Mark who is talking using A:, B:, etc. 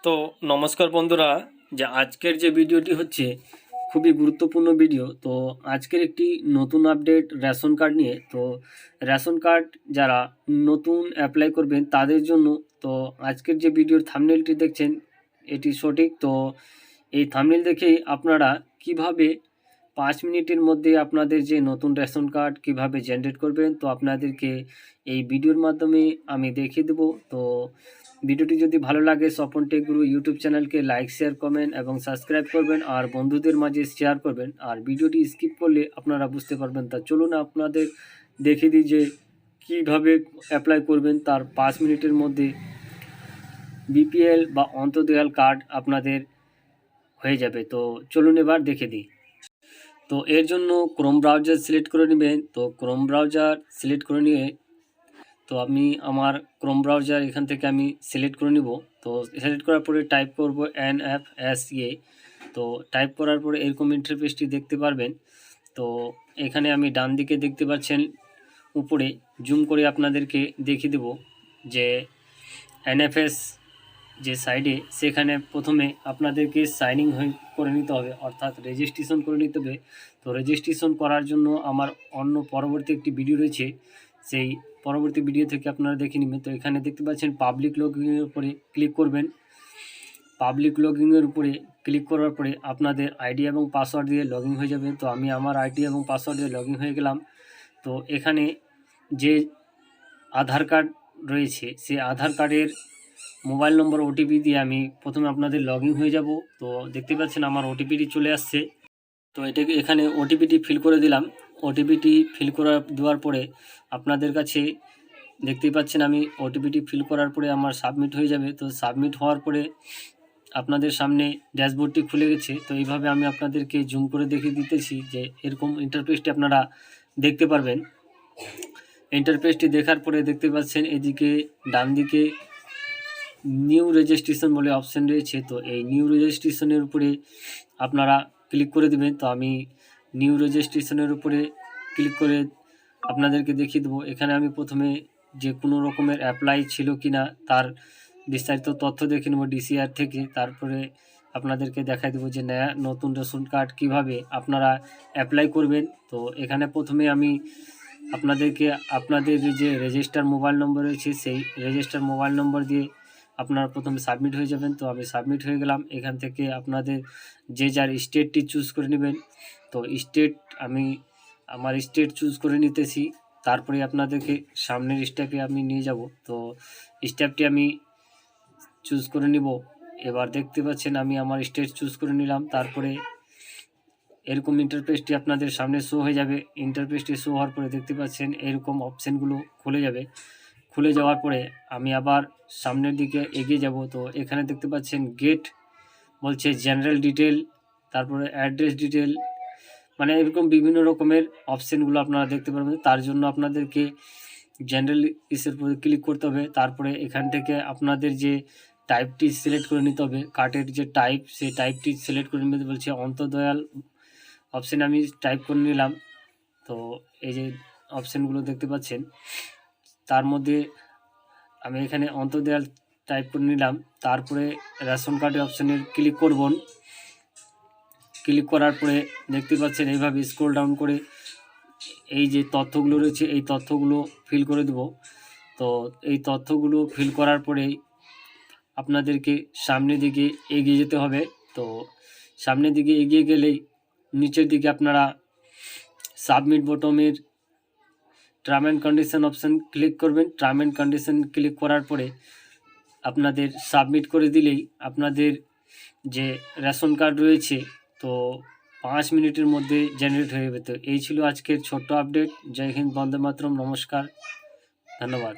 A: তো নমস্কার বন্ধুরা, যে আজকের যে ভিডিওটি হচ্ছে খুবই গুরুত্বপূর্ণ ভিডিও। তো আজকের একটি নতুন আপডেট রেশন কার্ড নিয়ে। তো রেশন কার্ড যারা নতুন অ্যাপ্লাই করবেন তাদের জন্য। তো আজকের যে ভিডিওর থাম্বনেলটি দেখছেন এটি সঠিক। তো এই থাম্বনেল দেখেই আপনারা কিভাবে 5 মিনিটের মধ্যে আপনাদের যে নতুন রেশন কার্ড কিভাবে জেনারেট করবেন, তো আপনাদেরকে এই ভিডিওর মাধ্যমে আমি দেখিয়ে দেবো। তো ভিডিওটি যদি ভালো লাগে স্বপন টেক গুরু ইউটিউব চ্যানেলকে লাইক, শেয়ার, কমেন্ট এবং সাবস্ক্রাইব করবেন আর বন্ধুদের মাঝে শেয়ার করবেন। আর ভিডিওটি স্কিপ করলে আপনারা বুঝতে পারবেন। তা চলুন আপনাদের দেখিয়ে দিই যে কীভাবে অ্যাপ্লাই করবেন। তার 5 মিনিটের মধ্যে বিপিএল বা অন্তর্দয়াল কার্ড আপনাদের হয়ে যাবে। তো চলুন এবার দেখে দিই। তো এর জন্য ক্রোম ব্রাউজার সিলেক্ট করে নেবেন। তো ক্রোম ব্রাউজার সিলেক্ট করে নিয়ে তো আমি আমার ক্রোম ব্রাউজার এখান থেকে আমি সিলেক্ট করে নিব। তো সিলেক্ট করার পরে টাইপ করব NFSA। তো টাইপ করার পরে এরকম ইন্টারফেসটি দেখতে পারবেন। তো এখানে আমি ডান দিকে দেখতে পাচ্ছেন উপরে জুম করে আপনাদেরকে দেখিয়ে দেব যে NFS যে সাইডে সেখানে প্রথমে আপনাদেরকে সাইনিং করে নিতে হবে, অর্থাৎ রেজিস্ট্রেশন করে নিতে হবে। তো রেজিস্ট্রেশন করার জন্য আমার অন্য পরবর্তী একটি ভিডিও রয়েছে, সেই পরবর্তী ভিডিও থেকে আপনারা দেখে নেবেন। তো এখানে দেখতে পাচ্ছেন পাবলিক লগইনের উপরে ক্লিক করবেন। পাবলিক লগইনের উপরে ক্লিক করার পরে আপনাদের আইডি এবং পাসওয়ার্ড দিয়ে লগ ইন হয়ে যাবে। তো আমি আমার আইডি এবং পাসওয়ার্ড দিয়ে লগ ইন হয়ে গেলাম। তো এখানে যে আধার কার্ড রয়েছে সেই আধার কার্ডের মোবাইল নম্বর ওটিপি দিয়ে আমি প্রথমে আপনাদের লগ ইন হয়ে যাব। তো দেখতে পাচ্ছেন আমার ওটিপিটি চলে আসছে। তো এটাকে এখানে ওটিপিটি ফিল করে দিলাম। ওটিপিটি ফিল দেওয়ার পরে আপনাদের কাছে দেখতেই পাচ্ছেন আমি ওটিপিটি ফিল করার পরে আমার সাবমিট হয়ে যাবে। তো সাবমিট হওয়ার পরে আপনাদের সামনে ড্যাশবোর্ডটি খুলে গেছে। তো এইভাবে আমি আপনাদেরকে জুম করে দেখিয়ে দিতেছি যে এরকম ইন্টারফেসটি আপনারা দেখতে পারবেন। ইন্টারফেসটি দেখার পরে দেখতে পাচ্ছেন এদিকে ডান দিকে নিউ রেজিস্ট্রেশন বলে অপশান রয়েছে। তো এই নিউ রেজিস্ট্রেশনের উপরে আপনারা ক্লিক করে দেবেন। তো আমি নিউ রেজিস্ট্রেশনের উপরে ক্লিক করে আপনাদেরকে দেখিয়ে দেবো। এখানে আমি প্রথমে যে কোনো রকমের অ্যাপ্লাই ছিল কি না তার বিস্তারিত তথ্য দেখে নেব DCR থেকে। তারপরে আপনাদেরকে দেখাই দেবো যে নতুন রেশন কার্ড কীভাবে আপনারা অ্যাপ্লাই করবেন। তো এখানে প্রথমে আমি আপনাদেরকে আপনাদের যে রেজিস্টার মোবাইল নম্বর রয়েছে সেই রেজিস্টার মোবাইল নম্বর দিয়ে আপনারা প্রথমে সাবমিট হয়ে যাবেন। তো আমি সাবমিট হয়ে গেলাম। এখান থেকে আপনাদের যে যার স্টেটটি চুজ করে নেবেন। তো স্টেট আমি আমার স্টেট চুজ করে নিতেছি। তারপরে আপনাদেরকে সামনের স্টেপে আমি নিয়ে যাব। তো স্টেপটি আমি চুজ করে নিব। এবার দেখতে পাচ্ছেন আমি আমার স্টেট চুজ করে নিলাম। তারপরে এরকম ইন্টারফেসটি আপনাদের সামনে শো হয়ে যাবে। ইন্টারফেসটি শো হওয়ার পরে দেখতে পাচ্ছেন এরকম অপশানগুলো খুলে যাবে। খুলে যাওয়ার পরে আমি আবার সামনের দিকে এগিয়ে যাব। তো এখানে দেখতে পাচ্ছেন গেট বলছে জেনারেল ডিটেল, তারপরে অ্যাড্রেস ডিটেল, মানে এরকম বিভিন্ন রকমের অপশানগুলো আপনারা দেখতে পারবেন। তার জন্য আপনাদেরকে জেনারেল ইসের উপরে ক্লিক করতে হবে। তারপরে এখান থেকে আপনাদের যে টাইপটি সিলেক্ট করে নিতে হবে, কার্ডের যে টাইপ সেই টাইপটি সিলেক্ট করে নিতে বলছে অন্তর্দয়াল অপশানে আমি টাইপ করে নিলাম। তো এই যে অপশানগুলো দেখতে পাচ্ছেন তার মধ্যে আমি এখানে অন্তর্দয়াল টাইপ করে নিলাম। তারপরে রেশন কার্ডের অপশানে ক্লিক করব। ক্লিক করার পরে দেখতে পাচ্ছেন এইভাবে স্ক্রল ডাউন করে এই যে তথ্যগুলো রয়েছে এই তথ্যগুলো ফিল করে দেব। তো এই তথ্যগুলো ফিল করার পরেই আপনাদেরকে সামনের দিকে এগিয়ে যেতে হবে। তো সামনের দিকে এগিয়ে গেলেই নিচের দিকে আপনারা সাবমিট বটমের term and condition option click করবেন। টার্ম অ্যান্ড কন্ডিশন ক্লিক করার পরে আপনাদের সাবমিট করে দিলেই আপনাদের যে রেশন কার্ড রয়েছে তো 5 মিনিটের মধ্যে জেনারেট হয়ে যাবে। তো এই ছিল আজকের ছোট্ট আপডেট। জয় হিন্দ, বন্দে মাতরম, নমস্কার, ধন্যবাদ।